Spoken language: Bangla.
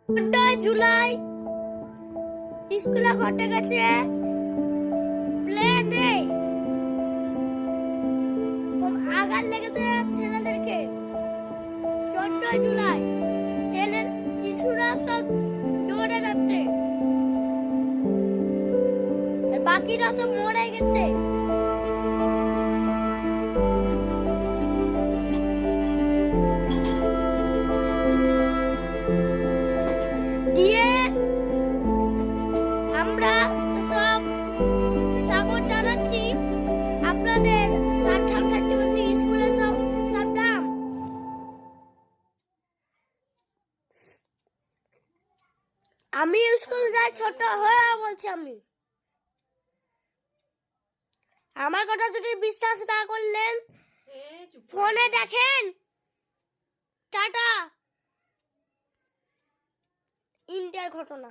জুলাই স্কুলে ঘটে গেছে প্লেন রে আঘাত লেগেছে ছেলেদেরকে। 14 জুলাই শিশুরা সব দৌড়ে যাচ্ছে, বাকিরা সব মরে গেছে। দিয়ে আমরা সব স্বাগত জানাচ্ছি আপনাদের সাবধান থাকতে বলছি, স্কুলে সব সাবধান। আমি স্কুল যাই ছোট হয়ে বলছি। আমি আমার কথা যদি বিশ্বাস না করলেন ফোনে দেখেন। টাটা। ইন্ডিয়ার ঘটনা।